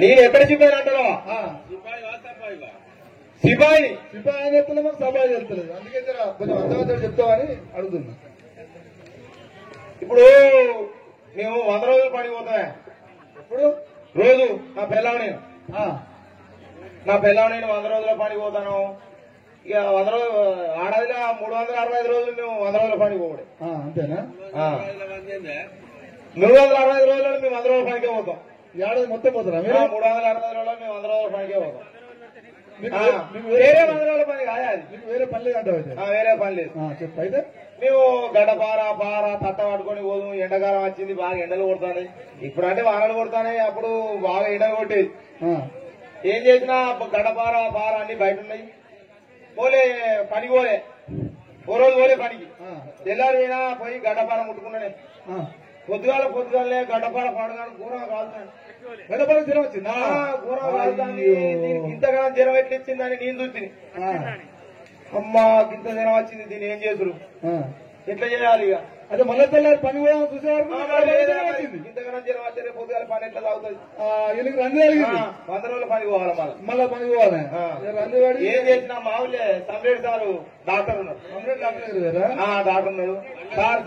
నేను ఎక్కడ చెప్పాను అంటావా? సిపాయి సిపాయి అని చెప్తలే, మాకు సబాయి చెప్తలేదు. అందుకే కొంచెం అర్థమవుతాడు చెప్తామని అడుగుతున్నా. ఇప్పుడు మేము 100 రోజులు పని పోతామే. ఇప్పుడు రోజు నా పిల్లలు నేను 100 రోజుల పని పోతాను. ఇక 100 రోజులు ఆడాదిలో 365 రోజులు మేము 100 రోజుల పని పోవడే. అంతేనా? 365 రోజులు మేము 100 రోజుల పనికే పోతాం. ఏడాది మొత్తం పోతారా? 365 రోజులు మేము 100 రోజుల పనికే పోతాం. వేరే 100 రోజుల పని కాదు, మీకు వేరే పని లేదు అంటావు అయితే? వేరే పని లేదు. చెప్పు అయితే. మేము గడ్డపార తట్ట పట్టుకొని పోదు. ఎండాకాలం వచ్చింది, బాగా ఎండలు కొడతాయి. ఇప్పుడు అంటే వానలు కొడతాయి, అప్పుడు బాగా ఎండలు కొట్టేది. ఏం చేసినా గడ్డపార అన్ని బయట ఉన్నాయి. పోలే పనికి పోలే, ఓ రోజు పోలే పనికి. తెల్లారి పోయినా పోయి గడ్డపార ముట్టుకున్నానే. పొద్దుగాలే గడ్డపార పడగానే ఘోరం కాలుతాను. గడ్డపార జ్వరం వచ్చిందా? ఘోరం కాలుతాను. ఇంతగానో జ్వరం ఎట్లిచ్చిందని నేను చూసింది. అమ్మా ఇంత జ్వరం వచ్చింది, దీన్ని ఏం చేసుడు, ఎట్లా చేయాలి? ఇక అదే మళ్ళీ తెల్లారి పని కూడా చూసేవారు. ఇంతగానో జ్వరం వచ్చే పొద్దుగాల పని ఎట్లా తాగుతుంది? వీళ్ళకి రంది కలిగింది. 100 రోజుల పని పోవాలి. మళ్ళా పని పోవాలి. రంది వాడి ఏం చేసినా మామూలే. సమ్రేడ్ సారు డాక్టర్ ఉన్నారు. సమ్రేడ్ డాక్టర్ డాక్టర్ ఉన్నాడు. సార్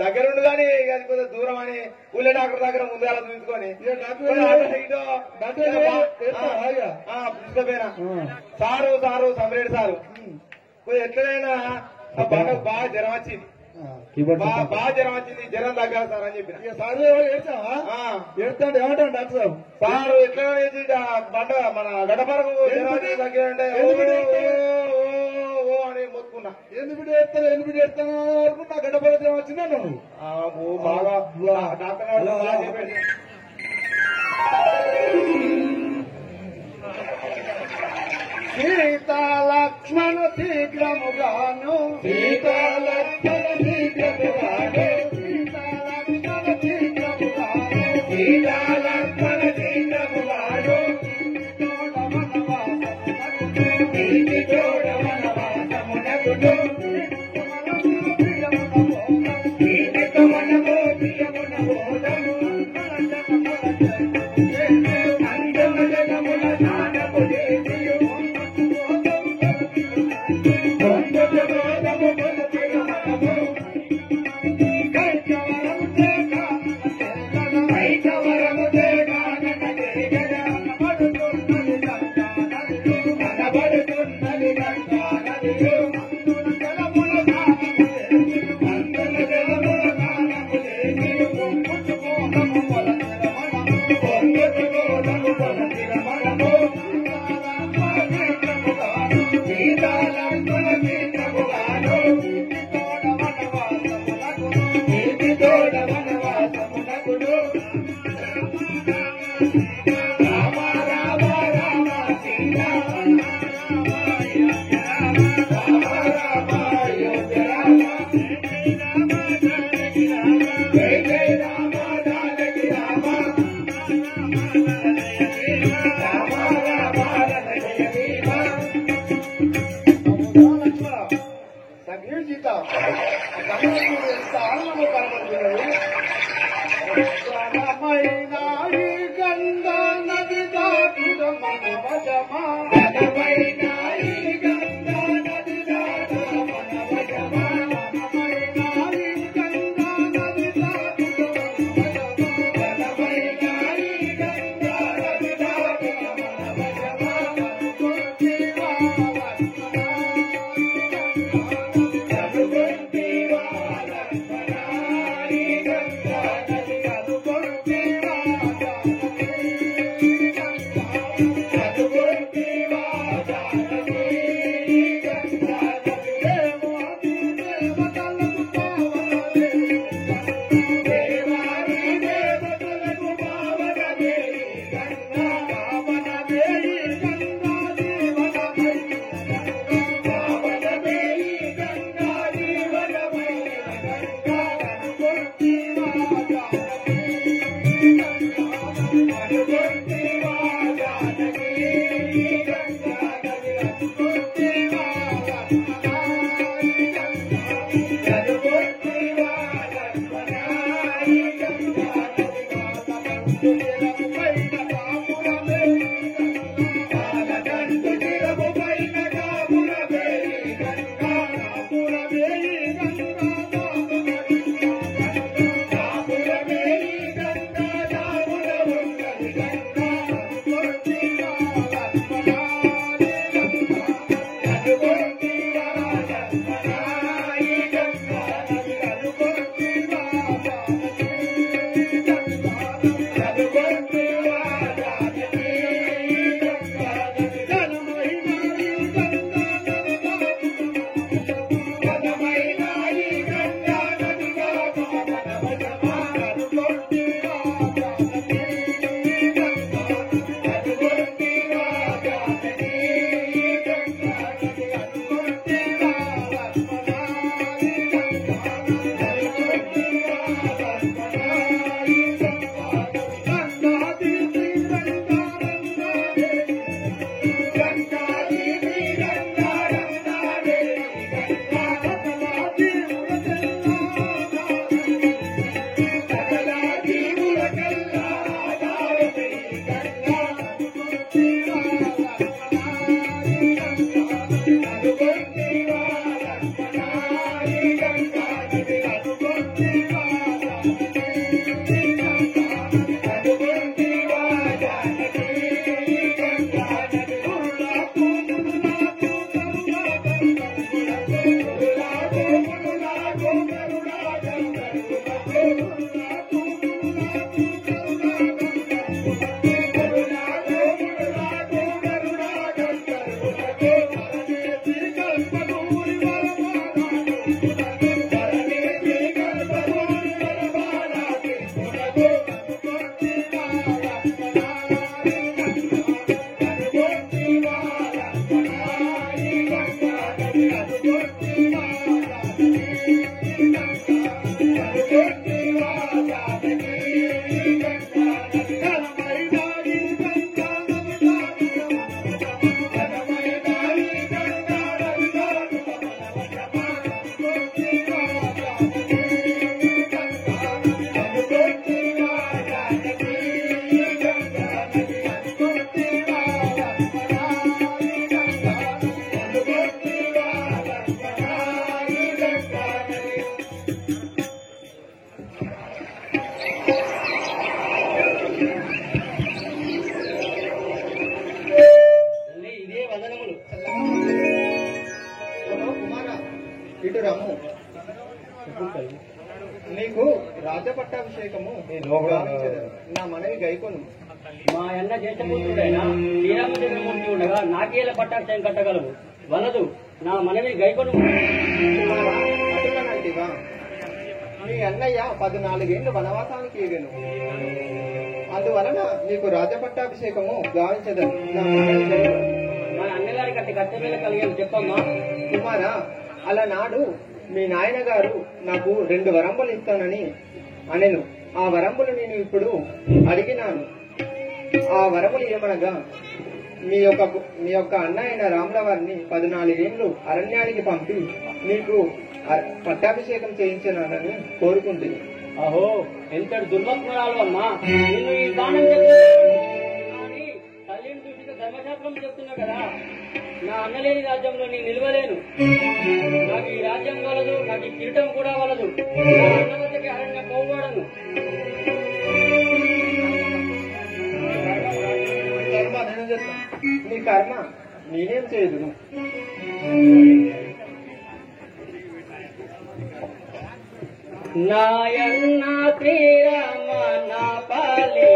దగ్గరుండు కానీ కొంచెం దూరం అని ఊళ్ళో డాక్టర్ దగ్గర ముందుగా చూసుకొని తీసుకుపోయినా. సారు సమ్రేడ్ సారు ఎట్లనైనా బాగా జ్వరం వచ్చింది, జ్వరం తగ్గాలి సార్ అని చెప్పిన. సార్ ఏడుతా ఏమంటాడు డాక్టర్ సార్? సారు ఎట్లా బండ మన గడ్డపరకు జ్వరం తగ్గాలంటే అని మొత్తుకున్నా. ఎనిమిది ఎడతాను వరకు నా గడ్డపర జ్వరం వచ్చిందా? నువ్వు బాగా డాక్టర్ చెప్పేసి సీతాలక్ష్మణ శీఘ్రముగాను, సీతాలక్ష్మణ శీఘ్రముగాను, సీతాలక్ష్మణ శీఘ్రముగాను, సీతాలక్ష్మణ శీఘ్రముగాను, ఇంటి తోడ వనవాసమునకును, కైకవరము నీకు రాజపట్టాభిషేకము నా మనవి గైకొను. మా అన్న జ్యేష్ఠపుత్రుడైన శ్రీరామచంద్రమూర్తి ఉండగా నాకేల పట్టాభిషేకం కట్టగలవు వలదు, నా మనవి గైకొను. అటులనంటివా? మీ అన్నయ్య 14 ఏళ్ళు వనవాసానికి ఎగను. అందువలన మీకు రాజపట్టాభిషేకము గావించదని మన అన్నగారి కట్టి కర్తవ్యాలు కలిగాను చెప్పమ్మా. కుమారా, అలనాడు మీ నాయన గారు నాకు 2 వరంబులు ఇస్తానని అనెను. ఆ వరంబులు నేను ఇప్పుడు అడిగినాను. ఆ వరములు ఏమనగా మీ యొక్క అన్న అయిన రాముల వారిని 14 ఏళ్ళు అరణ్యానికి పంపి మీకు పట్టాభిషేకం చేయించినానని కోరుకుంటుంది. అహో, ఎంతటి దుర్మత్మరాలు అమ్మా. నేను ఈ బాణం కానీ తల్లిని చూసిన ధర్మశాస్త్రం చెప్తున్నా కదా. నా అన్నలేని రాజ్యంలో నేను నిలవలేను. నాకు ఈ రాజ్యం వలదు, నాకు ఈ కిరీటం కూడా వలదు. నా అన్న వద్దకి అరణ్య పోకూడను. నీ కర్మ నేనేం చేయదును. నాయన్న శ్రీరామ నా పాలి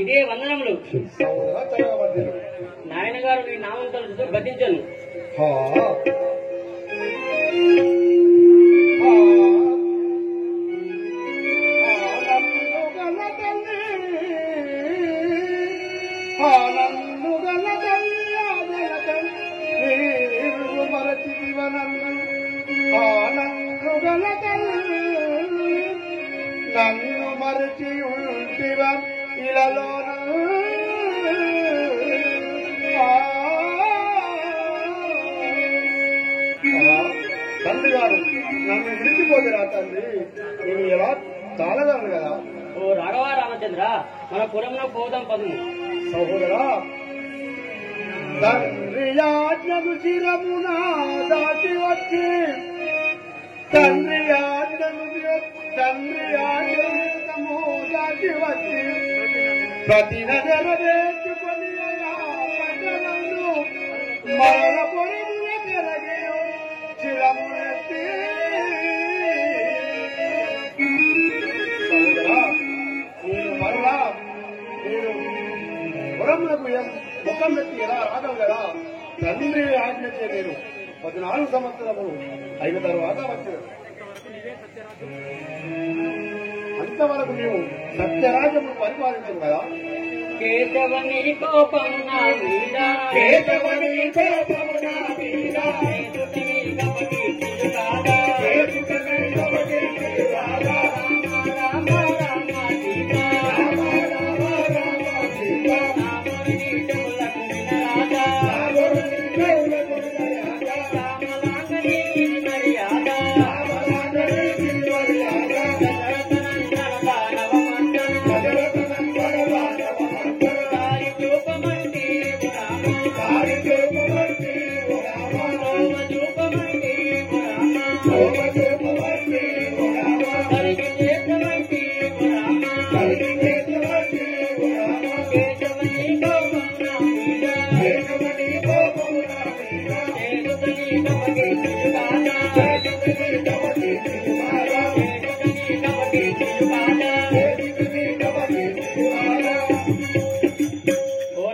ఇదే వందనములు. నాయన గారు నీ నామం తలుచుతూ గతించను. నన్ను మరచి ఉంటివ ఇలలోన తండ్రి గారు నన్ను విడిచిపోతురా తండ్రి, నేను ఎలా చాలదాను కదా. ఓ రాఘవ రామచంద్ర, మన పురంలో పోదాం పదుము. సహోదరా, తండ్రి ఆజ్ఞను శిరమున దాటి వచ్చి తండ్రి ఆజ్ఞను దాటి వచ్చి ప్రతి నగర వేసుకొని పట్టణంలో మరణ పొరముల కలగే చిరమునెత్తి నేను మరలా నేను పురములకు ముఖం పెట్టి ఎలా రాగం కదా. తండ్రి ఆజ్ఞతే నేను 14 సంవత్సరములు అయిన తర్వాత వచ్చాను. అంతవరకు మేము సత్యరాజ్యము పరిపాలించము కదా. కేశవని కోపం నా మీద, కేశవని కోపము నా మీద, రామ రామ రామ సీత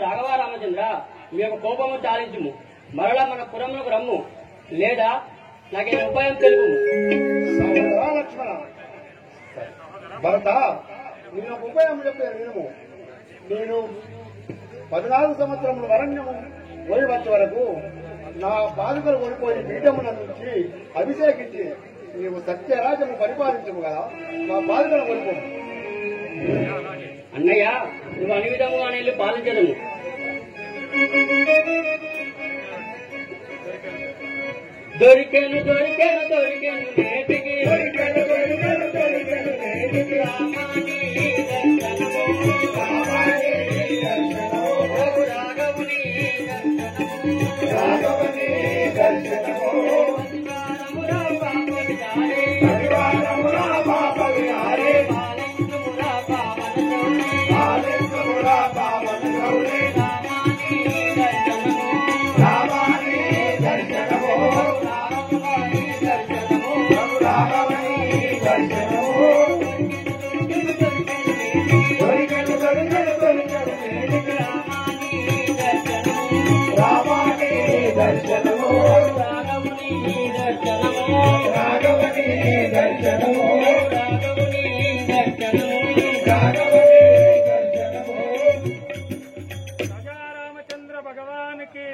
రాఘవ రామచంద్ర, మీ యొక్క కోపము చాలించుము, మరలా మన పురములకు రమ్ము, లేదా నాకే ఉపాయం తెలుపు. లక్ష్మణ భరత, నేను ఒక ఉపాయం చెప్పాను వినుము. నేను 14 సంవత్సరముల వరణ్యము పోయి వచ్చే వరకు నా బాధకులు కొనిపోయి పీఠముల నుంచి అభిషేకించి నీవు సత్యరాజము పరిపాలించము కదా, మా బాధకులు కొనిపోము. అన్నయ్య, నువ్వు అన్ని విధముగా నేను పాలించదను. దొరికేను దొరికేను దొరికేను నేటికి, దొరికేను దొరికేను దొరికేను నేటికి, రామాని దర్శనమో, రామాని దర్శనమో, రాఘవుని దర్శనమో, రాఘవుని దర్శనమో, పరివారమురా పాపవిహారే, పరివారమురా పాపవిహారే, బాలెందుమురా పావన చౌరే, బాలెందుమురా పావన చౌరే, రామాని దర్శనమో, రామాని దర్శనమో, రాఘవుని దర్శనమో, రాఘవుని దర్శనమో, దొరికెను దొరికెను దొరికెను నేటికి, రామాని దర్శనమో, రామాని దర్శనమో, రాఘవుని దర్శనమో, రాఘవుని దర్శనమో, రాఘవుని దర్శనమో, రాఘవుని దర్శనమో. రామచంద్ర భగవానికి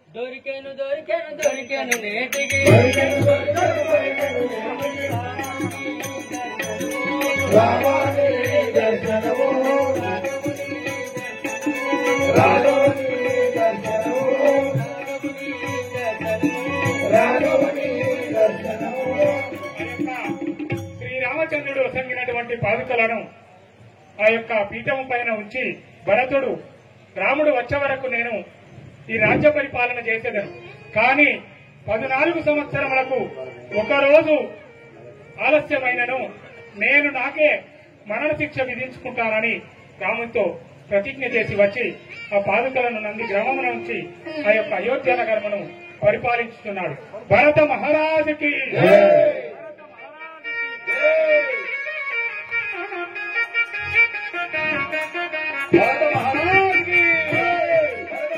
దొరికెను దొరికెను దొరికెను నేటికి, దొరికెను దొరికెను దొరికెను నేటికి, రామాని దర్శనమో, రాఘవుని దర్శనమో, రాఘవుని దర్శనమో. శ్రీరామచంద్రుడు వసంగినటువంటి పాదుకలను ఆ యొక్క పీఠము పైన ఉంచి భరతుడు రాముడు వచ్చే వరకు నేను ఈ రాజ్య పరిపాలన చేసేదను. కానీ 14 సంవత్సరములకు ఒకరోజు ఆలస్యమైనను నేను నాకే మరణ శిక్ష విధించుకుంటానని రామునితో ప్రతిజ్ఞ చేసి వచ్చి ఆ పాదుకలను నంది గ్రామమున ఉంచి ఆ యొక్క అయోధ్య నగరమును పరిపాలించుతున్నాడు. భరత మహారాజుకి భరత మహారాజుకి భరత మహారాజుకి, భరత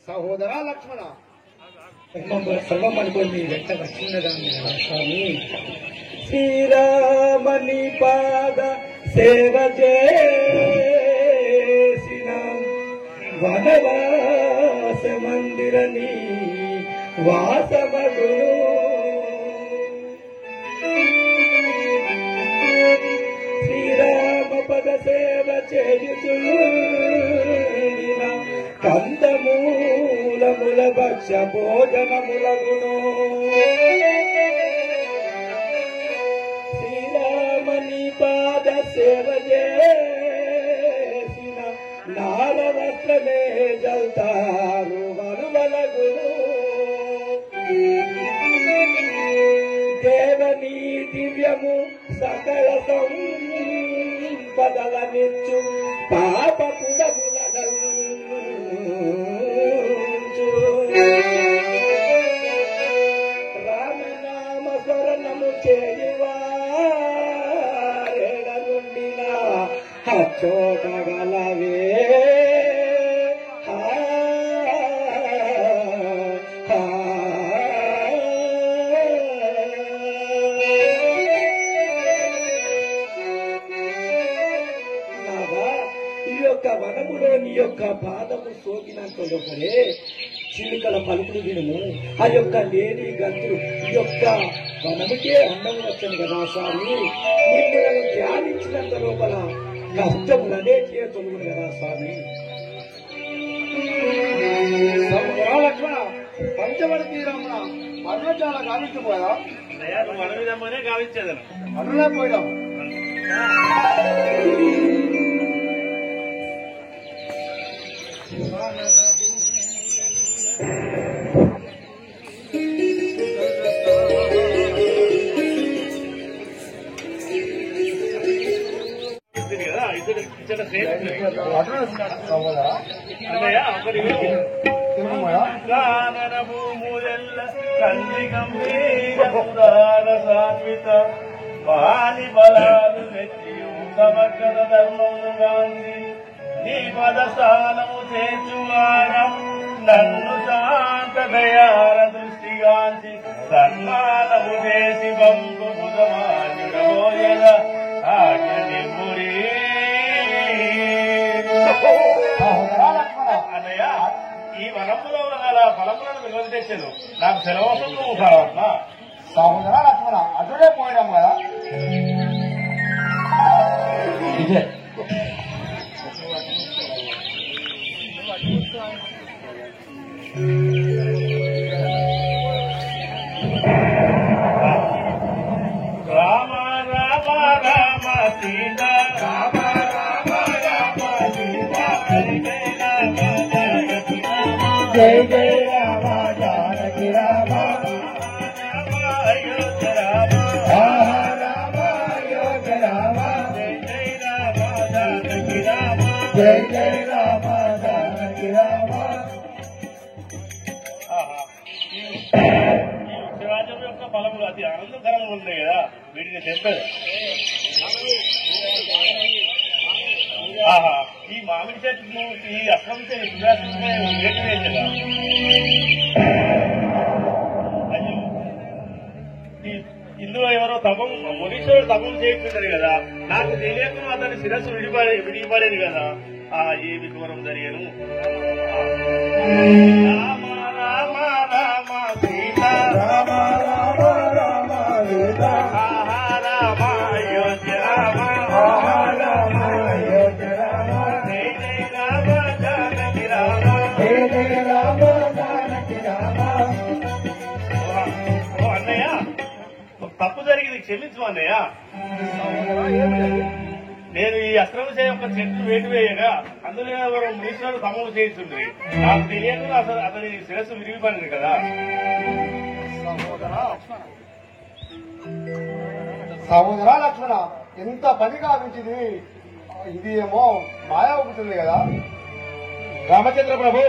సహోదరా లక్ష్మణ, సర్వం అనుకోండి వెంట లక్ష్మణదాన్ని స్వామి. శ్రీరామని పాద సేవ చేసిన వనవాస మందిరని వాసమగు శ్రీరామ పద సేవ చేయుచుండిన కందమూలముల భక్ష భోజనములగును. శ్రీరామని పాద సేవ చేసిన నారవస్త్రమే జల్తారు వలువలగును. దేవనీ దివ్యము సకల సంపదలనిచ్చు పాప పుడములగల్చు. రామనామ స్మరణము చేయువారెడను అచ్చోట గలవే ఈ యొక్క వనములో నీ యొక్క పాదము సోకినంత లోపలే చిలుకల పలుకులు వినుము. ఆ యొక్క లేని గంతులు ఈ యొక్క వనముకే అందము వచ్చను కదా స్వామి. మిమ్మల్ని ధ్యానించినంత లోపల కష్టములనే తొలుగును కదా స్వామి. లక్ష్మణ పంచవడి తీరమున పర్వతాల గావించిపోయా మనమే గావించేదను అరులే పోయినాం. పాని బలాలు నెచ్చియు సమగ్ర ధర్మమును గాంధీ నీ పదస్థానము చేర్చువార నన్ను శాంత దయాల దృష్టిగాంచి సన్మానము చేసి పంపు బుధమానిడబోయల ఆజ్ఞ నిమ్మురి. అన్నయ్య, ఈ వనములో గల ఫలములను విలువలు నాకు సెలవును కావట్లా. సహోదర లక్ష్మణ అటుడే పోయినాం కదా. రామ రామ రామ సీత రామ రామ రామ సీత జయ జయ రామ జానకి రామ రామ అయోధ్య రామ రామ అయోధ్య రామ జయ జయ రామ జానకి రామ జయ జయ రామ జానకి రామ. శివాజం యొక్క ఫలములు అతి ఆనందకరంగా ఉన్నాయి కదా, వీటిని తెస్తారు. ఆహా, ఈ మామిడి చెట్లు ఈ అక్రమ కదా. అయ్యో, ఇందులో ఎవరో తపం మునీశ్వరుడు తపం చేయించుంటారు కదా, నాకు తెలియకుండా అతని శిరస్సు విడిపడేది కదా. ఏమి దూరం జరిగాను. రామ రామ రామ సీత రామ రామ రామ సీత రామ అయోధ్య రామ రామ అయోధ్య రామ జయ జయ రామ జానకి రామ జయ జయ రామ జానకి రామ. ఓ అన్నయ్య, తప్పు జరిగింది, క్షమించు అన్నయ్య. నేను ఈ అక్రమశయ యొక్క చెట్టు వేటు వేయగా అందులో ఎవరు మునీశ్వరుడు తమలు చేయిస్తుంది. నాకు తెలియకుండా అసలు అతని శిరస్సు విరిగిపోయింది కదా. సహోదర లక్ష్మణ ఎంత పని కావించింది. ఇది ఏమో మాయా అవుతుంది కదా. రామచంద్ర ప్రభు,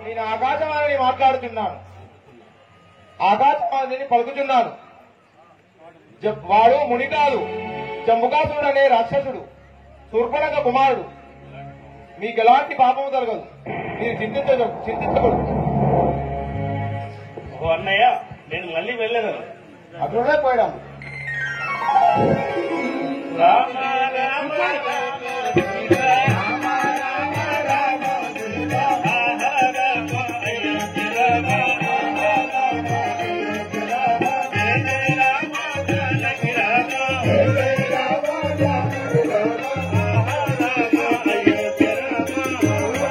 నేను ఆకాశవాణిని మాట్లాడుతున్నాను, ఆకాశవాణిని పలుకుతున్నాను. వాడు మునికాదు, జంబుకాసుడు అనే రాక్షసుడు, శూర్పణఖ కుమారుడు. మీకు ఎలాంటి పాపము కలగదు, మీరు చింతించకూడదు. ఓ అన్నయ్య, నేను మళ్ళీ వెళ్ళను. అటుడే పోయినాం. రామ రామ రామ సీత రామ రామ రామ సీత రామ అయోధ్య రామ రామ అయోధ్య రామ జయ జయ రామ జానకి రామ జయ జయ రామ జానకి రామ రామ అయోధ్య రామ రామ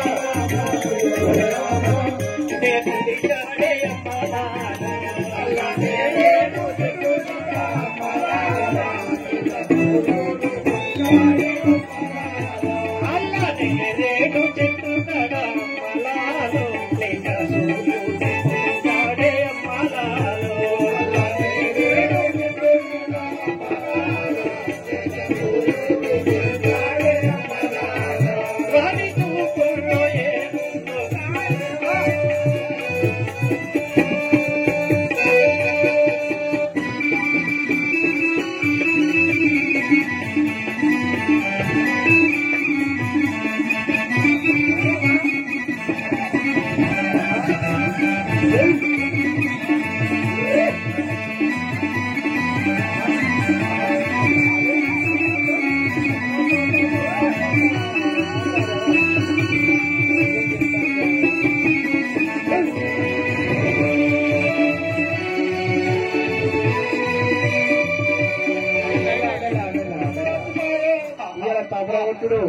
తబల కొట్టుడు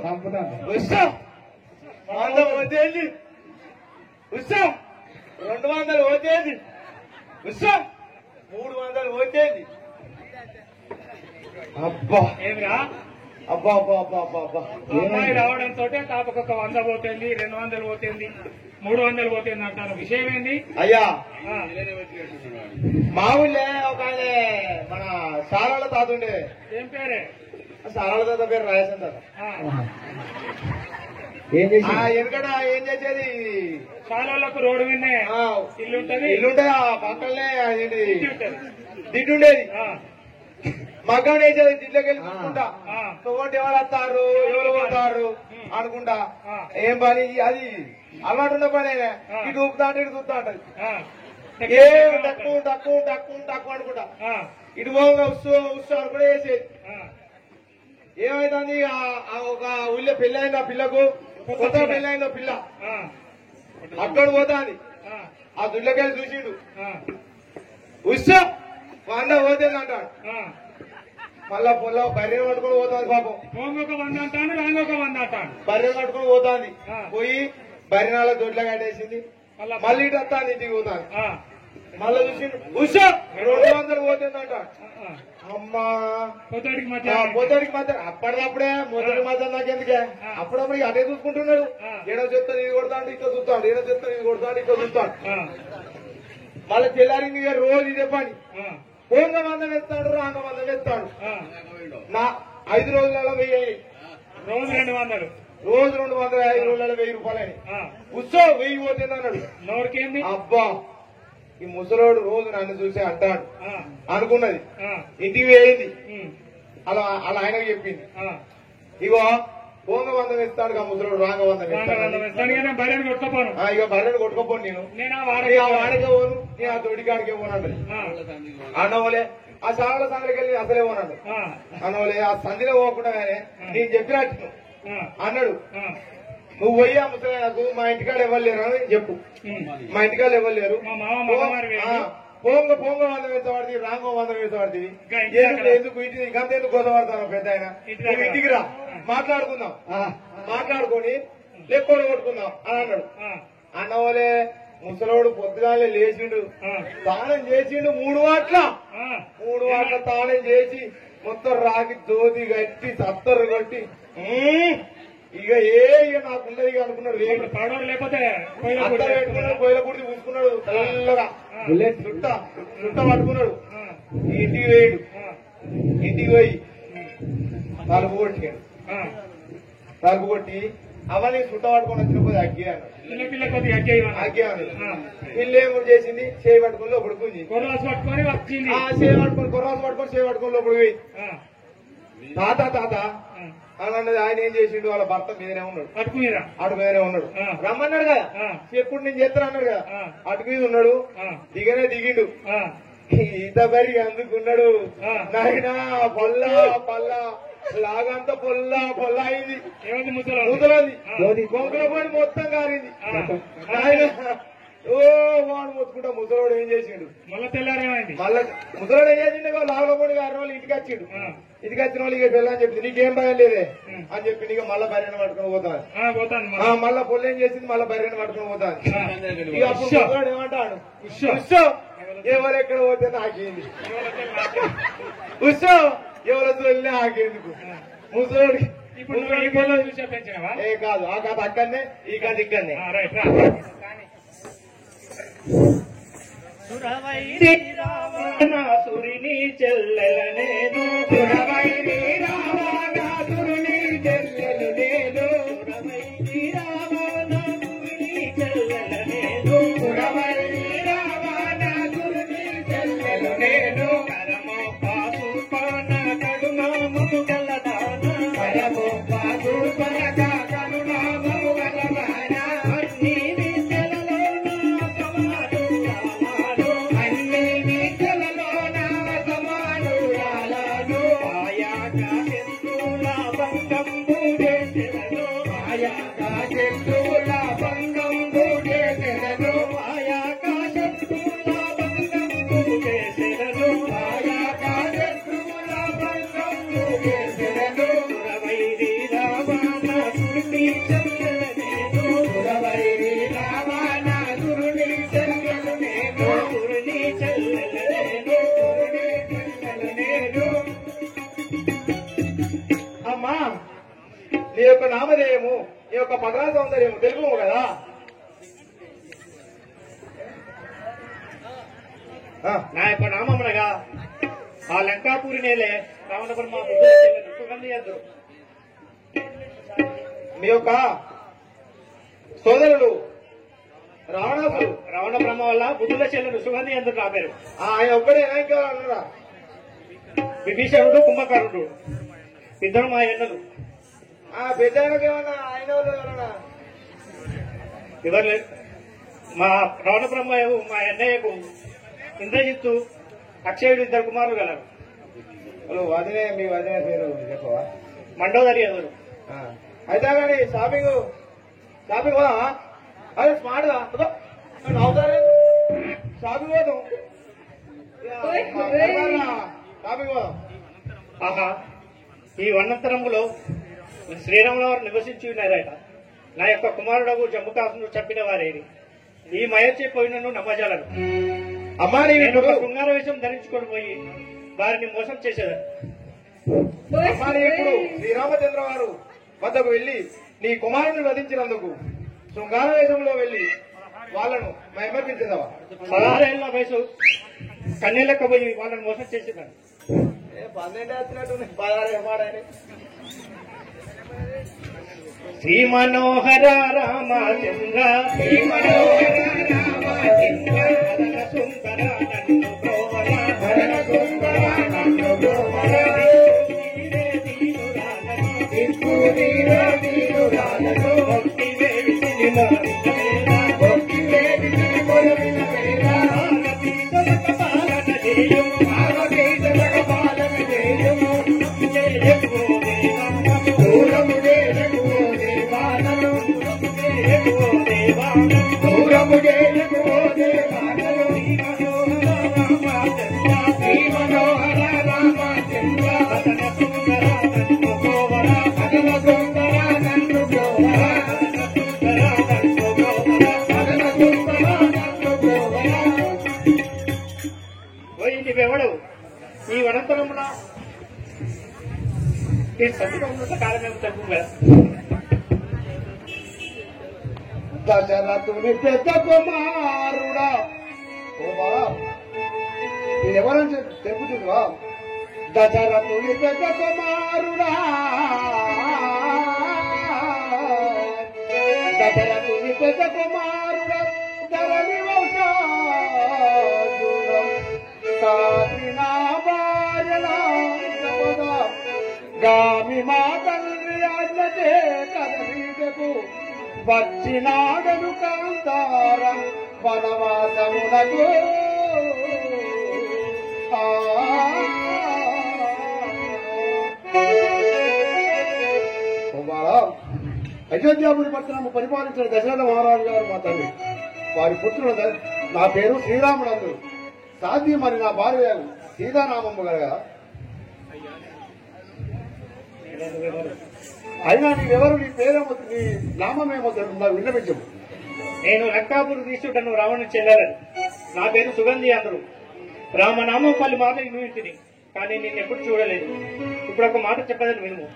చంపుతాను. ఉత్సవం 100 పోతేంది ఉత్సవం 200 పోతేంది ఉత్సవం 300 పోతేంది. అబ్బా ఏమిరా అబ్బా అబ్బా అబ్బా అబ్బా అబ్బా అమ్మాయి రావడంతో కాపకొక 100 పోతుంది, 200 పోతుంది, 300 పోతుంది అంటాను. విషయం ఏంది? అయ్యా ఆ, మా ఊళ్ళే ఒక ఆయన మన సారాల తాత ఉండే. ఏం పేరే? సారాల తాత పేరు రాజేశం తాత. ఆ, ఏం చేసి ఎందుకంటే ఏం చేసేది శాలలకు రోడ్డు విన్నే ఇల్లు ఉంటది, ఇల్లుంటే ఆ పక్కనే ఇంటి ఉంటది. దిడ్డు ఉండేది. ఆ, మగ్గం వేసేది దిడ్లోకి వెళ్ళి చూసుకుంటా ఆ. తోటి ఎవరు వస్తారు ఎవరు పోతారు అనుకుంటా. ఆ. ఏం పని అది అలవాటు ఉన్న పని ఇటు ఊపుతా అంటే ఇటు చూపుతా ఉంటది. ఆ, ఏ టక్కు టక్కు టక్కు టక్కు అనుకుంటా ఆ, ఇటు పోగా ఉత్సవం అనుకుంటే వేసేది. ఆ, ఏమైతుంది ఒక ఊళ్ళో పెళ్ళైంది ఆ పిల్లకు, కొత్త పెళ్ళైంది పిల్ల ఆ, అక్కడ పోతాంది. ఆ, ఆ దుళ్ళకెళ్ళి చూసిండు ఆ, ఉత్సవం 100 పోతుంది అంటాడు. ఆ. మళ్ళా పొల్ల బర్రె పట్టుకొని పోతాంది పాపం. పోంగొక 100 అంటాను, రాంగొక 100 అంటాను. బర్రె పట్టుకొని పోతాంది. ఆ. పోయి బర్రెనాల దొడ్ల కట్టేసింది. మళ్ళీ ఇటు వస్తాను ఇంటికి పోతాను. ఆ, మళ్ళీ చూసిండు ఉత్సవం 200 పోతుంది అంటాడు. ఆ, అమ్మా పొద్దుడికి మధ్య మొదటికి మాత్రం అప్పటికప్పుడే మొదటి మాత్రం నాకెందుకే అప్పుడప్పుడు ఇక అదే చూసుకుంటున్నాడు. ఏడో చెప్తాను ఇది కొడతాడు ఇట్లా చూస్తాడు, ఏడో చెప్తాను ఇది కొడతాడు ఇట్లా చూస్తాడు. మళ్ళీ తెల్లారింది ఇక రోజు ఇదే పని. పోంగ మందం వేస్తాడు, రాంగ మందం వేస్తాడు. నా 5 రోజులలో 1000, రోజు 200. రోజు 200, 5 రోజులలో 1000 రూపాయలని. ఉత్సవం 1000 పోతుంది అన్నాడు. నోరికేంది? అబ్బా ఈ ముసలోడు రోజు నన్ను చూసి అంటాడు ఆ, అనుకున్నది. ఆ, ఇంటికి వేయింది. ఉమ్, అలా అలా ఆయనకు చెప్పింది. ఆ. ఇగో పోంగ మందం వేస్తాడు ఆ ముసలోడు, రాంగ మందం వేస్తాడు. దానికైనా బర్రెని కొట్టుకోపోను. ఇక బర్రెను కొట్టుకోపోను నేను. నేను ఆ నేను ఆ వాడకి వాడికే పోను, నేను ఆ తొడికాడికే పోనండి అన్నవలే. ఆ సాగల సంగడికి వెళ్ళి అసలే పోనండి అన్నవలే. ఆ సంధిలో పోకుండా కానీ నేను చెప్పినట్టు అన్నాడు. నువ్వు పోయి ఆ ముసలాయనకు మా ఇంటికాడ ఇవ్వలేరు అని చెప్పు. మా ఇంటికాడ ఇవ్వలేరు, మా మామ మగవారు వేరు. పోంగ పోంగ వంద వేసవాడిది, రాంగో వంద వేసవాడిది. ఇంకా ఇంటి దగ్గర. ఎందుకు ఇంటి గంతెందుకు గొడవడతాను పెద్ద ఆయన. ఇంటి దగ్గర. నువ్వు ఇంటికి రా, మాట్లాడుకుందాం, మాట్లాడుకొని లెక్కలు కొట్టుకుందాం అని అన్నాడు. అన్నవలే ముసలోడు పొద్దుగాలే లేచిండు, తానం చేసిండు 3 వాట్ల 3 వాట్ల తానం చేసి మొత్తం రాగి దోతి కట్టి సత్తరు కొట్టి ఇక ఇక నాకున్నది ఇక అనుకున్నాడు. పడవరు లేకపోతే అత్త పెట్టుకున్నాడు, పొయ్యిల కుడిచి పూసుకున్నాడు తెల్లగా, చుట్ట పట్టుకున్నాడు. ఇంటికి వేయడు, ఇంటికి పోయి తలుపు కొట్టాడు. తలుపు కొట్టి అవన్నీ చుట్ట పట్టుకొని వచ్చినప్పుడు అగ్గియాను పిల్ల కొద్దిగా అగ్గియాను. పిల్ల ఏమో చేసింది, చేయి పట్టుకుని లోపలికి పోయింది. కొర్రాసు పట్టుకొని వచ్చింది. చేయి పట్టుకొని కొర్రాసు పట్టుకొని చేయి పట్టుకొని లోపలికి పోయి తాత తాత అని అన్నది. ఆయన ఏం చేసిండు, వాళ్ళ భర్త మీదనే ఉన్నాడు, పట్టుకునిరా అటు మీదనే ఉన్నాడు. రమ్మన్నాడు కదా, ఎప్పుడు నేను చేస్తాను అన్నాడు కదా, అటు మీద ఉన్నాడు. దిగనే దిగిండు. ఈత బరి అందుకున్నాడు. నాయన పొల్ల పొల్ల లాగంతా పొల్ల పొల్ల అయింది. ఏమైంది? ముసలోది కొంకల పడి మొత్తం కారింది. నాయన ఓ వాడు మొత్తుకుంటా ముసలోడు ఏం చేసిండు, మళ్ళా తెల్లారేమైంది? మళ్ళా ముసలోడు ఏం చేసిండు, లాగలో పడి 6 రోజులు ఇంటికి వచ్చిండు. ఇంటికి వచ్చిన వాళ్ళు ఇక వెళ్ళని చెప్పింది, నీకేం భయం లేదే అని చెప్పి ఇక మళ్ళా బర్రెని పట్టుకొని పోతాను. పోతాను. మళ్ళా పొల్లు ఏం చేసింది, మళ్ళా బర్రెని పట్టుకొని పోతాను. ఇక అప్పుడు ముసలోడు ఏమంటాడు, ఎవరు ఎక్కడ పోతే నాకేంది, ఉత్సవం ఎవరు వెళ్ళి నాకేందుకు. ముసలోడికి ఇప్పుడు నువ్వు ఈ పొలం చూసే పెంచినవా? ఏ కాదు, ఆ కథ అక్కడనే ఈ కథ ఇక్కడనే. రైట్ రా. రావణాసురుని చెల్లెలనేను, పురవైరి రావణాసురుని చెల్లెలనేను, పురవైరి రావణాసురుని చెల్లెలనేను, పురవైరి రావణాసురుని చెల్లెలనేను, కరమో పాసు పన కరుణాము గలదాన, కరమో పాసు పన కరుణాము గలదాన, అన్ని విద్యలలోన సమాను అన్ని విద్యలలోన సమాను రాలాను, ఆయాగా శత్రువుల భంగంబు చేసెదను, ఆయాగా శత్రువుల భంగంబు చేసెదను, ఆయాగా శత్రువుల భంగంబు చేసెదను, ఆయాగా శత్రువుల భంగంబు చేసెదను, నీ యొక్క నామధేయము, నీ యొక్క పదరా సౌందర్యము తెలుగు కదా. నా యొక్క నామమునగా ఆ లంకాపూరి నేలే రావణ బ్రహ్మ సుగంధి ఎదురు. మీ యొక్క సోదరుడు రావణాసుడు రావణ బ్రహ్మ వల్ల బుద్ధుల చెల్లెలు సుగంధి ఎదురు నా పేరు. ఆయన ఒక్కడేనా ఇంకా అన్నారా? విభీషణుడు కుంభకర్ణుడు ఇద్దరు మా ఎన్నలు. పెద్ద ఏమన్నా ఆయన వాళ్ళు ఎవరన్నా? ఎవరు లేరు. మా రావణ బ్రహ్మ మా అన్నయ్యకు ఇంద్రజిత్తు అక్షయుడు ఇద్దరు కుమారులు గలరు. వాళ్ళు వదిలే, మీ వదిలే పేరు చెప్పవా? మండోదరి ఎవరు. అయితే కానీ షాపింగ్ అదే స్మార్ట్ గా అవుతారే షాపింగ్ పోదాం. షాపింగ్ పోదాం. ఆహా, ఈ వనంతరములో శ్రీరాముల వారు నివసించి ఉన్నారట. నా యొక్క కుమారుడు జమ్ము కాశ్మీర్ చెప్పిన వారేది ఈ మయొచ్చి పోయినను నమ్మజాలను. అమ్మా నేను ఒక శృంగార వేషం ధరించుకొని పోయి వారిని మోసం చేసేదాన్ని. అమ్మా ఇప్పుడు శ్రీరామచంద్ర వారు వద్దకు వెళ్లి నీ కుమారుని వధించినందుకు శృంగార వేషంలో వెళ్లి వాళ్ళను మైమర్పించేదావా? 16 ఏళ్ల వయసు కన్నీళ్ళక పోయి వాళ్ళని మోసం చేసేదాన్ని. 12 వచ్చినట్టు 16 పాడని. శ్రీ మనోహర రామచంద్ర, శ్రీ మనోహర రామచంద్ర, హరణ సుందర నన్ను బ్రోవర, హరణ సుందర నన్ను బ్రోవర, భక్తి వేడి నీవెవడు ఈ వనంతరమున ఈ సంతకమున కాలమే తగ్గు కదా. దశరథుని పెద్ద కుమారుడా ఎవరని చెప్పుతుందివా? దశరథుని పెద్ద కుమారుడా, దశరథుని పెద్ద కుమారుడా, ధరణి వంశాజుడం సాగినా భార్యనా గామి మా తండ్రి ఆజ్ఞతే కదలీకు వచ్చినాడను కాంతార వనవాసమునకు. అయోధ్యాపురి పట్టణము పరిపాలించిన దశరథ మహారాజు గారు మా తండ్రి. వారి పుత్రుడు నా పేరు శ్రీరాముడు అందరు. సాధ్యమని నా భార్య సీతారామమ్మ గలగా. అయినా నీవెవరు, నీ పేరేమో, నీ నామమేమో నాకు విన్నపించము. నేను లంకాపురి తీసుటను రావణ చెల్లెలను. నా పేరు సుగంధి అందరు. రామనామం పలు మాటలు వినింటిని, కానీ నేను ఎప్పుడు చూడలేదు. ఇప్పుడు ఒక మాట చెప్పదని వినుము.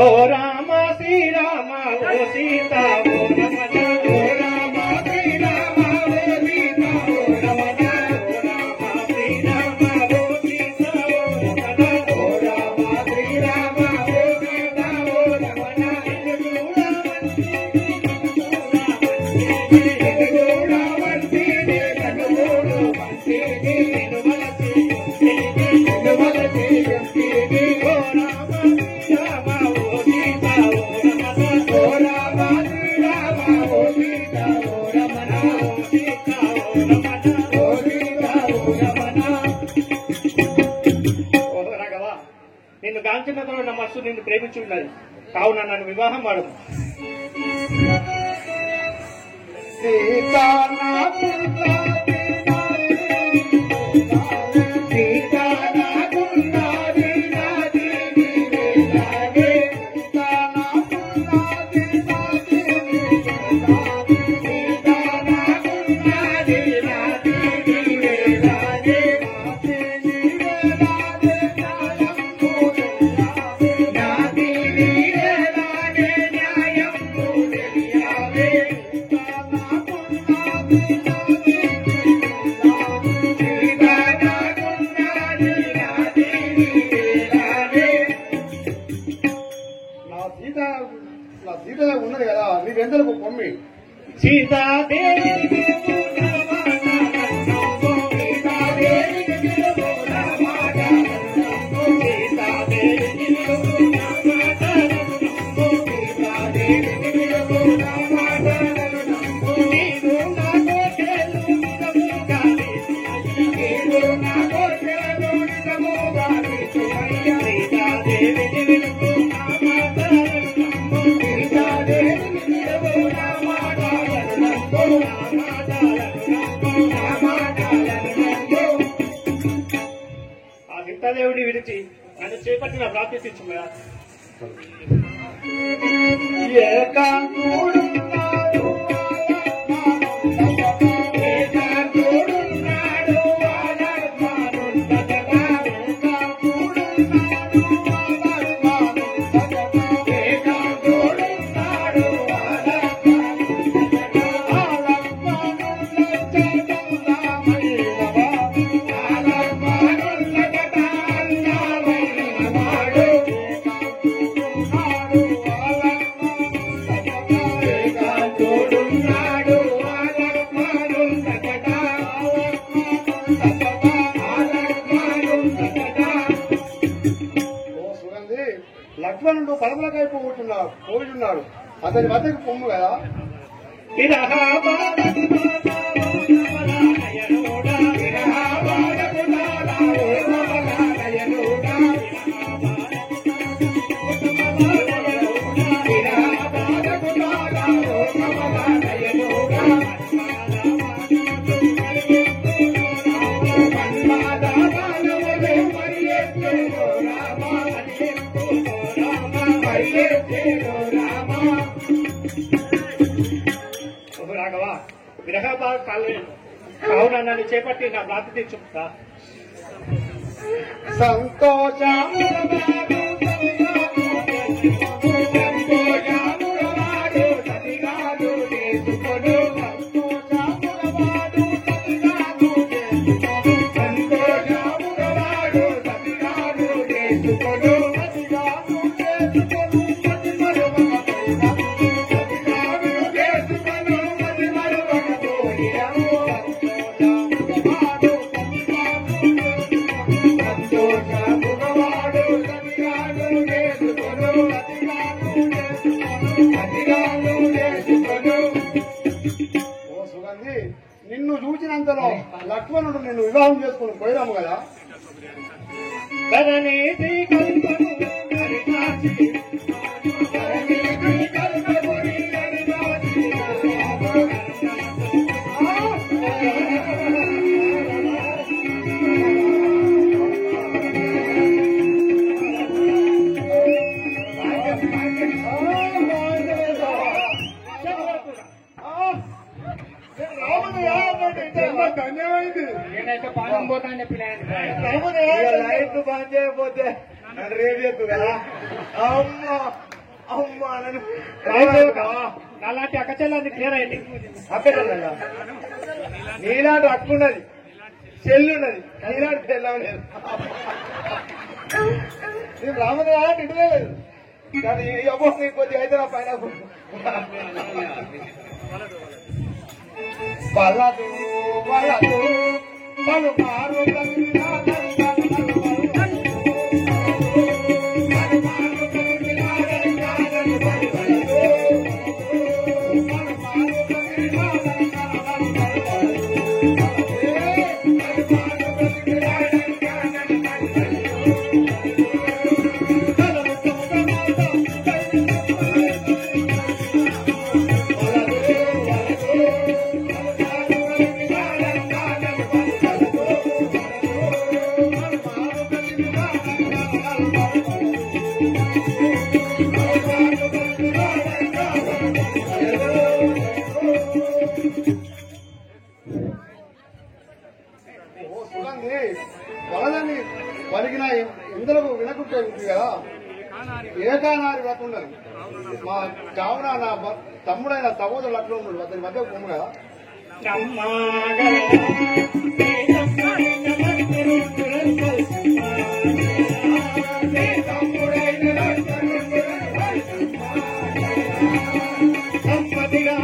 ఓ రామ శ్రీరామ ఓ సీత ఓ రమణ, ఓ రామ శ్రీరామ ఓ సీత ఓ రమణ, ఓ రామ శ్రీరామ ఓ సీత ఓ రమణ, ఓ రామ శ్రీరామ ఓ సీత ఓ రమణ, నిన్ను గాంచినంతో నా మనసు నిన్ను ప్రేమించి ఉన్నది. కావున నన్ను వివాహం వాడదు. సీతాదేవి ఆ సీతాదేవుని విడిచి నన్ను చేపట్టిన ప్రార్థించుగా లక్ష్మణుడు పడమలకై పోతున్నాడు అతని వద్దకు పొమ్ము కదా రాఘవా విరహభావ కావున నన్ను చేపట్టి నా ప్రార్థన తెచ్చుకుంటా నిన్ను చూచినంతలో లక్ష్మణుడు నిన్ను వివాహం చేసుకుని పోయిరాము కదా ధన్యమైంది నేనైతే పాలన పోతా అని చెప్పి లైట్ బంద్ చేయకపోతే రేపు చెప్పు కదా అమ్మా అలాంటి అక్కచెల్లని క్లియర్ అయింది అక్కడ నీలాంటి అక్కున్నది చెల్లున్నది నీలాంటి చెల్లవలేదు నేను రామని అలాంటి ఇటువే లేదు కానీ అబ్బో నీకు కొద్దిగా అయితే నా పైన పల్లదు పల్లదు పలు మారు వలదని పలికిన ఇందులో వినకుంటే ఉంది కదా ఏకానారి వ్రతం ఉన్నది మా కావున నా తమ్ముడైన సహోదరులు అట్లా ఉన్నాడు అతని మధ్య పొమ్ము కదా సంపదిగా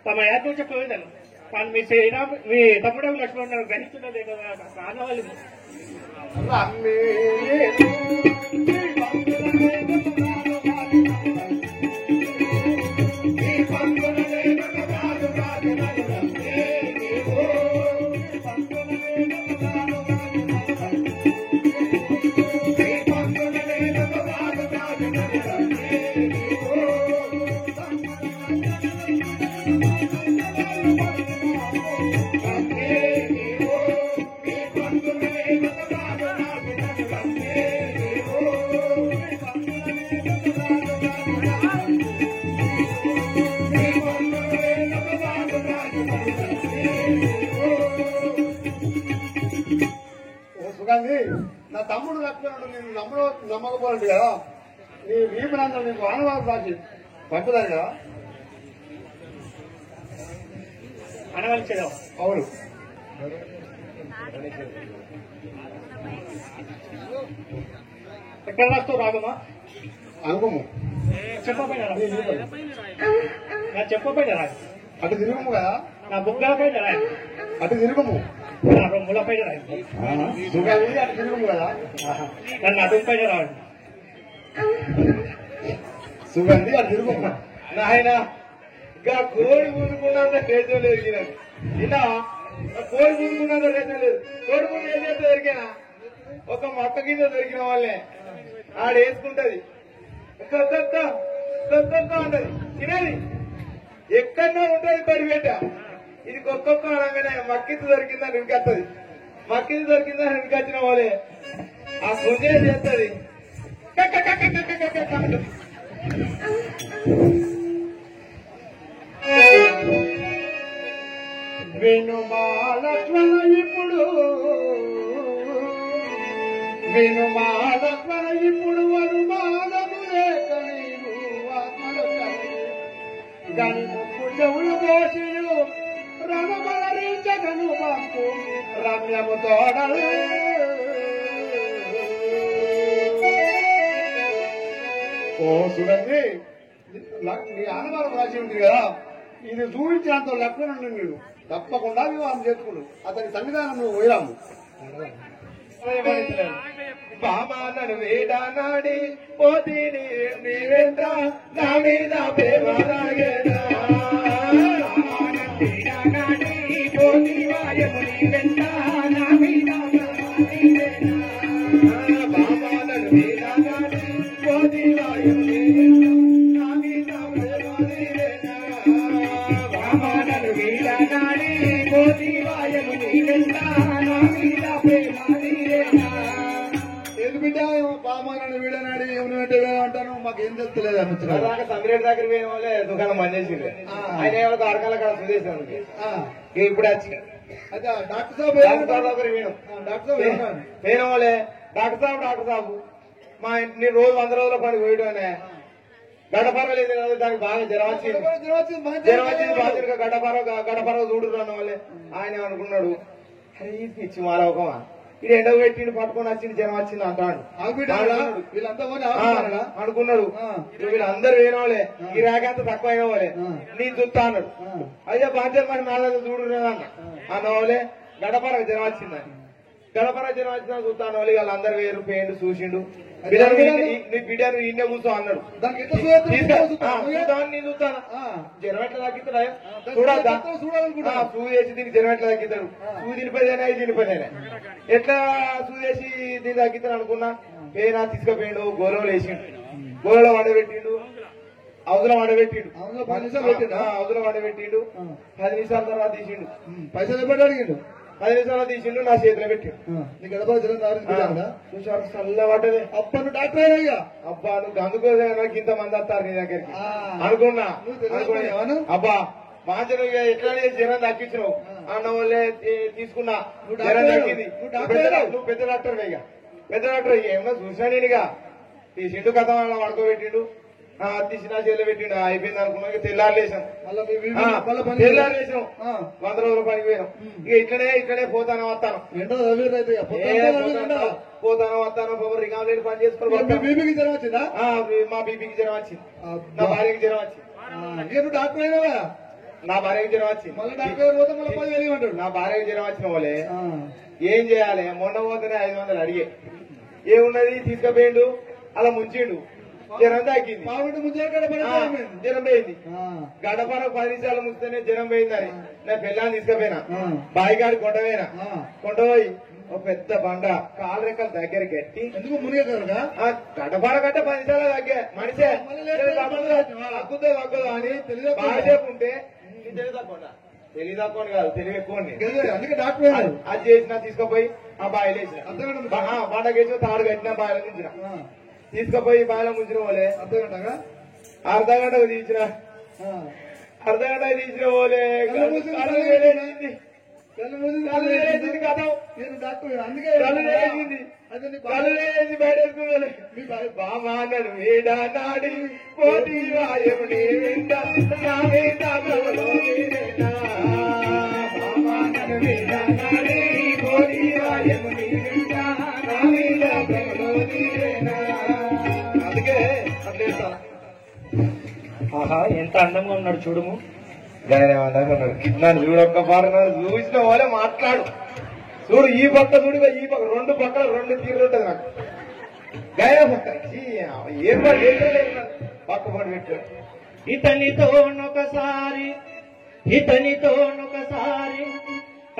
తమ యాత్ర చెప్పేదాను కానీ మీ తమ్ముడు లక్ష్మణ్ గ్రహిస్తుండలే కదా కారణాలు నా తమ్ముడు లక్ష్మణుడు నేను నమ్మకపోలేదు కదా నీ వీపనందరూ నీకు ఆనవాళ్ళు రాసి పంపుతారు కదా అనవలిచేదా అవును ఎక్కడ రాస్తావు రాగమా అనుకోము చెప్పపోయినా నా చెప్పపోయినా రాదు అటు తిరుగుము కదా నా బుగ్గలపైన రాదు అటు తిరుగుము నా రొమ్ములపైన రాదు సుఖాన్ని అటు తిరుగుము కదా నన్ను అడుగుపైన రాదు సుగంధి అటు తిరుగుము నాయన ఇంకా కోడి ముందుకున్నంత టేజం లేదు ఇలా కోడి ముందుకున్నంత టేజం లేదు కోడి ముందు ఏం చేస్తే దొరికినా ఒక మొక్క కింద దొరికిన వాళ్ళే ఆడేసుకుంటది అంటది తినేది ఎక్కడన్నా ఉంటది పరివేట ఇది ఒక్కొక్క అనగానే మక్కింది దొరికిందని ఉరికొత్తది మక్కింది దొరికిందని ఉరికొచ్చిన వాళ్ళే ఆ గుంజే చేస్తుంది వినుమా లక్ష్మణ ఇప్పుడు వినుమా లక్ష్మణ ఇప్పుడు వరుమానము లేక నీవు ఆత్మలు దాని ముక్కు చెవులు దోషిలు రణమలరించగను పంపు రమ్యము తోడలు ఓ చూడండి నీ ఆనవారం రాసి ఉంది కదా ఇది చూపించినంత లక్ష్మణుడు నీడు తప్పకుండా వివాహం చేసుకున్నాడు అతని సన్నిధానం నువ్వు పోయిరాము బామానను వేడానాడి పోతీని నీవెంట నా మీద ప్రేమ రాగేదా బామానను వేడానాడి పోతీ వాయము నా మీద ప్రేమ నీవేనా బామానను వేడానాడి పోతీ వాయము నీవెంట నా మీద ప్రేమ నీవేనా ఏది బిడ్డ బామానని వీడనాడి ఏమి అంటే అంటాను మాకేం తెలుస్తలేదు అనిపించిన దాకా సమిరేట్ దగ్గర పోయిన వాళ్ళే దుకాణం బంద్ చేసిండ్రు ఆయన ఏమో అడకాల కాడ సుదేశాను ఇప్పుడు వచ్చి అదే డాక్టర్ డాక్టర్ దగ్గర పోయినాం పోయిన వాళ్ళే డాక్టర్ సాబు మా ఇంటిని రోజు 100 రోజుల పని పోయడమే గడపరలేదు కదా దానికి బాగా జ్వరం వచ్చింది బాధ్యతగా గడపర చూడురాను వాళ్ళే ఆయన అనుకున్నాడు అరే పిచ్చి మారవకమా ఇది ఎండ పెట్టిండు పట్టుకొని వచ్చింది జ్వరం వచ్చింది అంటాడు అనుకున్నాడు వీళ్ళందరూ వేరే వాళ్ళే ఈ రాకంతా తక్కువ అయిన వాళ్ళే నీ చూస్తా అన్నాడు అయ్యా బాధ్యత మరి నా దగ్గర చూడురేదన్న అన్న వాళ్ళే గడపరకు జ్వరం వచ్చిందని గడపర జ్వరం వచ్చిందని చూస్తాను వాళ్ళు వాళ్ళందరూ వేరు పేండు చూసిండు నీ బిడ్డను ఇన్నే కూర్చో అన్నాడు నేను చూస్తాను జ్వరం ఎట్లా తగ్గిస్తాడా చూడద్దా సూది వేసి దీనికి జ్వరం ఎట్లా తగ్గిస్తాడు సూది తినిపోయినా ఇది తినిపోయినా ఎట్లా సూది వేసి దీన్ని తగ్గిస్తాను అనుకున్నా పేనా తీసుకుపోయిండు గోలలో వేసిండు గోలలో వండబెట్టిండు అవసరం వండబెట్టిండు 10 నిమిషాల తర్వాత తీసిండు పైసలు ఎప్పుడు అడిగిండు 10 నిమిషాలు తీసిండు నా చేతిలో పెట్టిండు నీకు గడప చూసారు చల్లబడ్డదే అప్ప నువ్వు డాక్టర్ అయ్యా అబ్బా నువ్వు అందుకోసే నాకు ఇంతమంది వస్తారు నీ దగ్గరికి అనుకున్నా అబ్బా మాంచను ఎట్లా జ్వరం తగ్గించినావు అన్న వాళ్ళే తీసుకున్నా జ్వరం తగ్గింది నువ్వు పెద్ద డాక్టర్ ఇక పెద్ద డాక్టర్ ఏమన్నా చూసినా నేనుగా తీసిండు కథ వాళ్ళ పడుకోబెట్టిండు తీసిన చేతిలో పెట్టిండు అయిపోయింది అనుకున్నా తెల్లారులేసాం తెల్లారులేసాం 100 రోజుల పనికి పోయినాం ఇక ఇట్లనే పోతాను వస్తాను పోతాను వస్తాను రికామ్ లేని పని చేసుకోవాలి బీబీకి జ్వరం వచ్చిందా మా బీపీకి జ్వరం వచ్చింది నా భార్యకి జ్వరం వచ్చింది నేను డాక్టర్ అయినావా నా భార్యకి జ్వరం వచ్చింది. మళ్ళీ డాక్టర్ పోతే మళ్ళీ 10,000 ఇవ్వమంటాడు. నా భార్యకి జ్వరం వచ్చిన వాళ్ళే ఏం చేయాలి? మొన్న పోతేనే 500 అడిగే ఏమున్నది తీసుకుపోయిండు, అలా ముంచిండు, జ్వరం తగ్గింది. జ్వరం పోయింది. గడపన 10 నిమిషాలు ముంచితేనే జ్వరం పోయిందని నా పిల్లని తీసుకుపోయినా, బాయిగాడి కొండపోయినా, కొండపోయి ఒక పెద్ద బండ కాలు రెక్కల దగ్గర కట్టి ఎందుకు మునిగే కదా గడపన కంటే 10 నిమిషాలు తగ్గే మనిషే తగ్గుతో తగ్గదు అని బాగా తెలివి తక్కువ కాదు, తెలివి ఎక్కువ. అందుకే డాక్టర్ అది చేసిన తీసుకుపోయి ఆ బాయిలు వేసిన, బండకేసిన తాడు కట్టిన బాయిలో ముంచిన, తీసుకుపోయి బాయిలో ముంచిన పోలే అర్ధగంటకు తీసిన, అర్ధగంటకు తీసిన పోలే బామా అన్నాడు వేడాడి పోటీ వాయుని అందుకే అట్లేస్తా. ఆహా ఎంత అందంగా ఉన్నాడు చూడము. నన్ను చూడొక్క పారు, నన్ను చూసిన వాళ్ళే మాట్లాడు. చూడు ఈ పక్క చూడు, ఈ పక్క 2 పక్కల 2 తీరులు ఉంటుంది నాకు. గైన పక్క ఏం పక్క పడి పెట్టాడు. ఇతనితోనొకసారి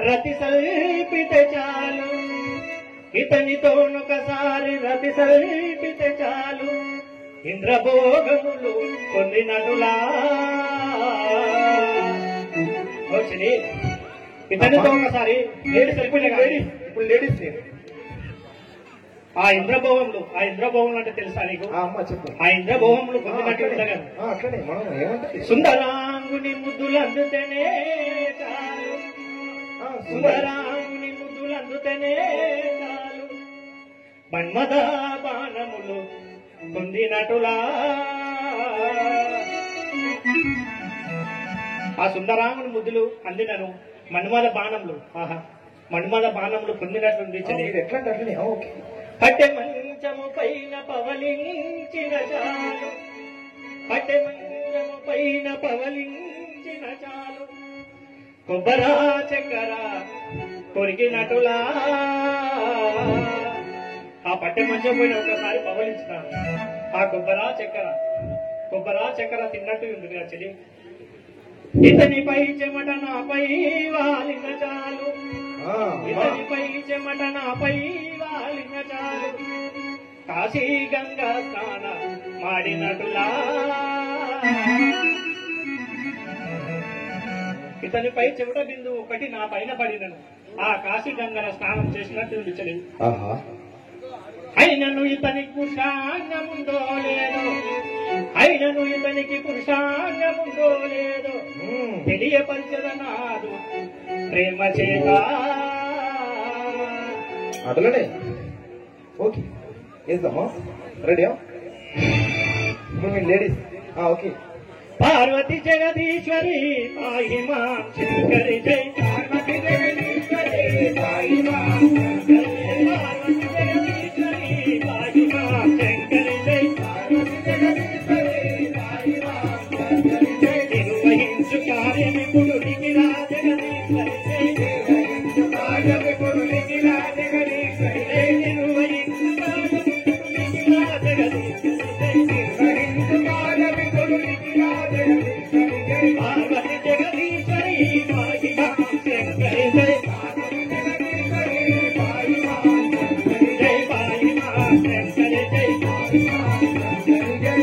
రతి సల్పితే చాలు, ఇతనితోనొకసారి రతి సల్పితే చాలు, ఇంద్రభోగములు పొందినటులా. వచ్చింది ఇతనితో ఒకసారి లేడీ సరిపోయినా కానీ ఇప్పుడు లేడీస్ ఆ ఇంద్రభోగములు అంటే తెలుసా నీకు? అమ్మ చెప్పు. ఆ ఇంద్రభోగములు పొందినట్టు అట్లనే మనం ఏమంటే సుందరాంగుని ముద్దులు అందుతేనే చాలు, సుందరాంగుని ముద్దులు అందుతేనే చాలు, మన్మథ బాణములు పొందినటులా. ఆ సుందరాముని ముద్దులు అందినను మన్మథ బాణములు, ఆహా మన్మథ బాణములు పొందినట్లుంది. ఎట్లా అట్లనే ఓకే. పట్టె మంచము పైన పవలించిన చాలు, పట్టె మంచము పైన పవలించిన చాలు, కొబ్బరా చక్కెర కొరికినటులా. ఆ పట్టె మంచం పైన ఒకసారి పవలించిన ఆ కొబ్బరా చక్కెర తిన్నట్టు ఉంది చెడి. ఇతనిపై చెమట నాపై వాలిన చాలు, ఇతనిపై చెమట నాపై వాలిన చాలు, కాశీ గంగా స్నాన మాడినటులా. ఇతనిపై చెమట బిందు ఒకటి నా పైన పడినను ఆ కాశీ గంగల స్నానం చేసినట్టు చెడి. అయినను ఇతనికి పురుషాంగముందో లేదో, అయినను ఇతనికి పురుషాంగముందో లేదో, తెలియపరచదనాదు ప్రేమ చేత. అట్లనే ఓకే వేద్దామా? రెడీయా? ఇప్పుడు మీరు లేడీస్ ఓకే. పార్వతి జగదీశ్వరి పాహి మాం శంకరి జై, పార్వతి జగదీశ్వరి పాహి మాం శంకరి జై, పార్వతి జగదీశ్వరి పాహి మాం శంకరి జై, పార్వతి జగదీశ్వరి పాహి మాం శంకరి జై. నిర్వహించు కార్యమిపురునికి రాజగదీశ్వరి జై, నిర్వహించు కార్యమిపురునికి రాజగదీశ్వరి జై, నిర్వహించు కార్యమిపురునికి రాజగదీశ్వరి జై, నిర్వహించు కార్యమిపురునికి రాజగదీశ్వరి జై, పార్వతి జగదీశ్వరి పాహి మాం శంకరి జై, పార్వతి జగదీశ్వరి పాహి మాం శంకరి జై, పాహి మాం శంకరి జై, పాహి మాం శంకరి జై.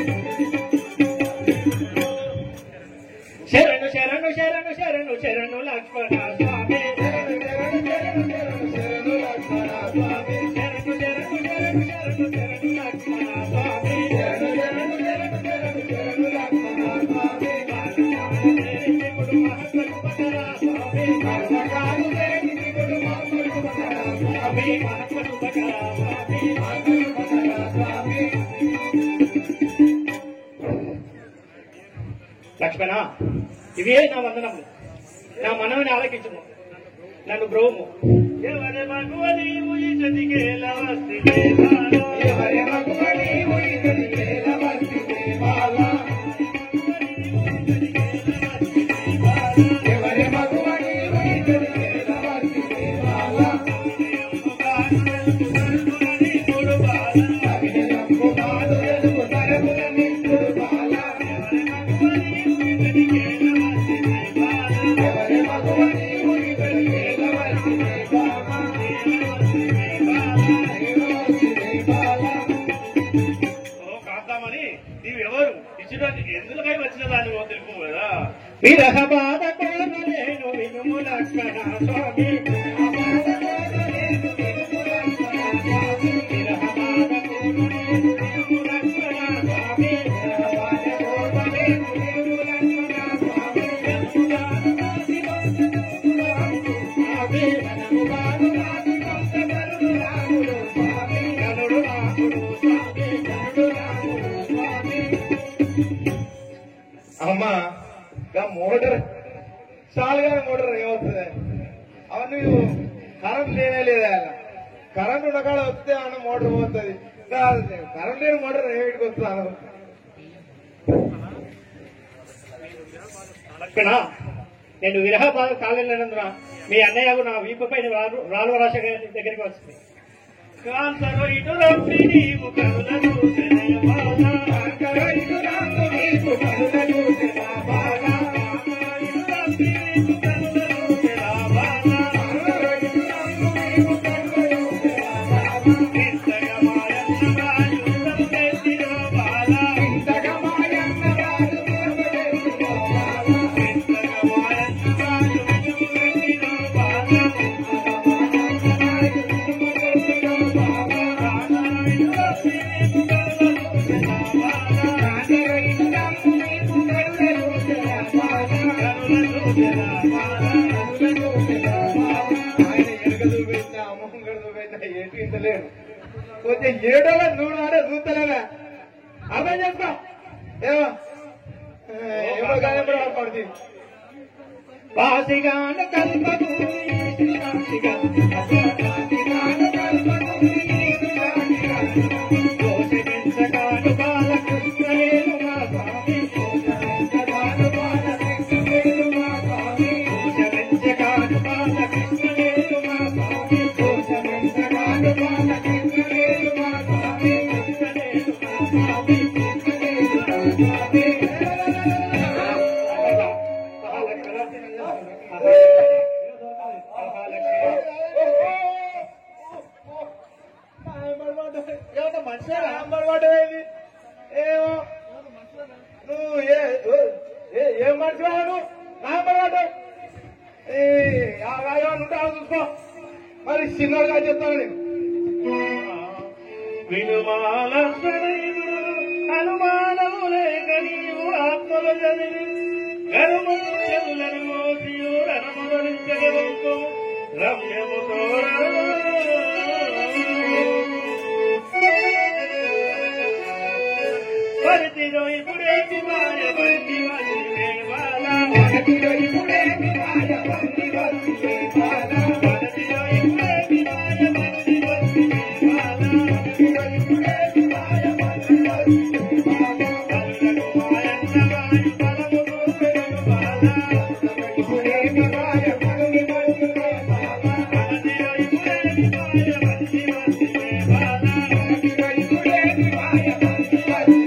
శరణు శరణు శరణు శరణు శరణు లక్ష్మణ స్వామి, శరణు శరణు శరణు శరణు శరణు లక్ష్మణ స్వామి, శరణు శరణు శరణు శరణు శరణు లక్ష్మణ స్వామి, శరణు శరణు శరణు శరణు శరణు లక్ష్మణ స్వామి. ఇప్పుడు మహత్వపకరా స్వామి, కర్మకాలు ఇప్పుడు మహత్వపకరా స్వామి, మహత్వపకరా స్వామి, మహత్వపకరా స్వామి. లక్ష్మణ ఇవే నా వందనములు, నా మనవిని ఆలకించుము, నన్ను బ్రోము. ఎవరి మగువనీవు ఇతనికేల వస్తివే బాలా, ఎవరి మగువనీవు ఇతనికేల వస్తివే బాలా, ఎవరి మగువనీవు ఇతనికేల వస్తివే బాలా. విరహ బాధ కోరలేను వినుము లక్ష్మణ స్వామి అమ్మా మోటార్ చాలుగా మోటార్ ఏమవుతుంది అవన్నీ కరెంట్ లేనే లేదా కరెంట్ ఉండకాడ వస్తే అన్న మోటార్ పోతుంది కరెంట్ లేని మోటార్ ఏమిటికి వస్తాను లక్ష్మణ నేను విరహ బాధ కాలేనందున మీ అన్నయ్యకు నా వీపుపై రాళ్ళ రాశ దగ్గరికి వచ్చింది కాంతరు ఇటు రప్పి నీవు కరులను కొంచెం ఏడోగా నువ్వు నాడే చూస్తలేదా అర్థం చేసుకో ఏమో పడుతుంది వాసిగాన కల్పకు దోషించగాను బాలకృష్ణలేను మా స్వామి దోషించగాను బాలకృష్ణలేను మా స్వామి దోషించగాను బాలకృష్ణలేను మా స్వామి దోషించగాను బాలకృష్ణలేను మా స్వామి కృష్ణలేను మా స్వామి కృష్ణలేను మా స్వామి మంచిగా రాంబడబడేది ఏమో నువ్వు ఏం మనిషివా నువ్వు రాంబడబడ్డ ఉంటావు చూసుకో మరి చిన్నగా చెప్తాను నేను అనుమానము లేక నీవు ఆత్మలు చదివి గరుమను చెల్లని మోసియు రణమరించగలకు రమ్యముతో పరితిలో ఇప్పుడేమి మాయ పరితి వంటి వేవాల పరితిలో ఇప్పుడేమి మాయ పరితి వంటి వేవాల పరితిలో ఇప్పుడేమి మాయ పరితి వంటి వేవాల పరితిలో ఇప్పుడేమి మాయ పరితి వంటి వేవాల కరుణను మాయన్న వాయు బలము కోసెను బాల ఇప్పుడేమి మాయ పరితి వంటి వేవాల పరితిలో ఇప్పుడేమి మాయ పరితి వంటి వేవాల పరితిలో ఇప్పుడేమి మాయ పరితి వంటి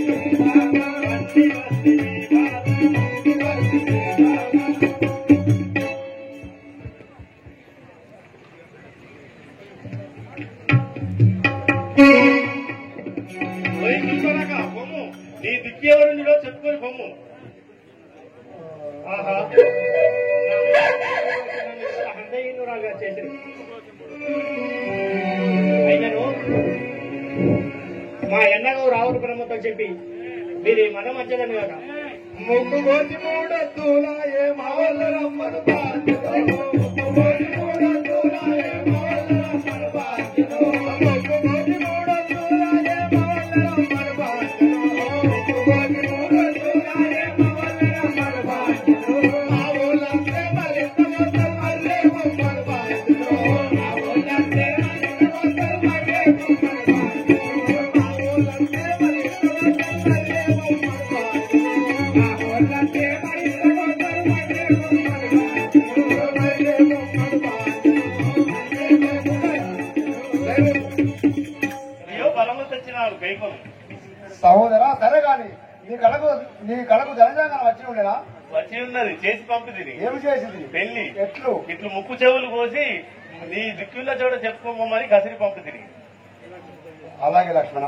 బొమ్ము నీ దిక్కేవరులో చెప్పుకొని బొమ్ము ఆహా హృదయనురాలుగా చేసింది అయినను మా ఎన్నగో రావుడు బ్రహ్మతో చెప్పి మీరు మన మధ్యదని కదా ముగ్గు కోసి మూడొద్దులా ఏ మావల్ల రమ్మను బాధ్యత ముగ్గు కోసి మూడొద్దులా ఏ మావల్ల రమ్మను బాధ్యత ముగ్గు కోసి మూడొద్దులా ఏ మావల్ల రమ్మను బాధ్యత ముగ్గు కోసి మూడొద్దులా ఏ మావల్ల రమ్మను బాధ్యత మావులంటే మరింత మొత్తం మళ్ళీ మమ్మను బాధ్యత మావులంటే మరింత మొత్తం మళ్ళీ మమ్మను బాధ్యత మావులంటే మరింత మొత్తం మళ్ళీ మమ్మను బలము తెచ్చినారు కైకొలు సహోదరా సరే గాని నీ కళకు జనజాంగం వచ్చి ఉండేనా వచ్చి ఉన్నది చేసి పంపిది ఏమి చేసింది పెళ్లి ఎట్లు ఇట్లు ముక్కు చెవులు కోసి నీ దిక్కుల్లో చోట చెప్పుకోమని కసిరి పంపిది అలాగే లక్ష్మణ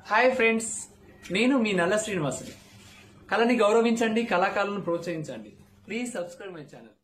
హాయ్ ఫ్రెండ్స్, నేను మీ నల్ల శ్రీనివాసుని. కళని గౌరవించండి, కళాకారులను ప్రోత్సహించండి. Please subscribe my channel.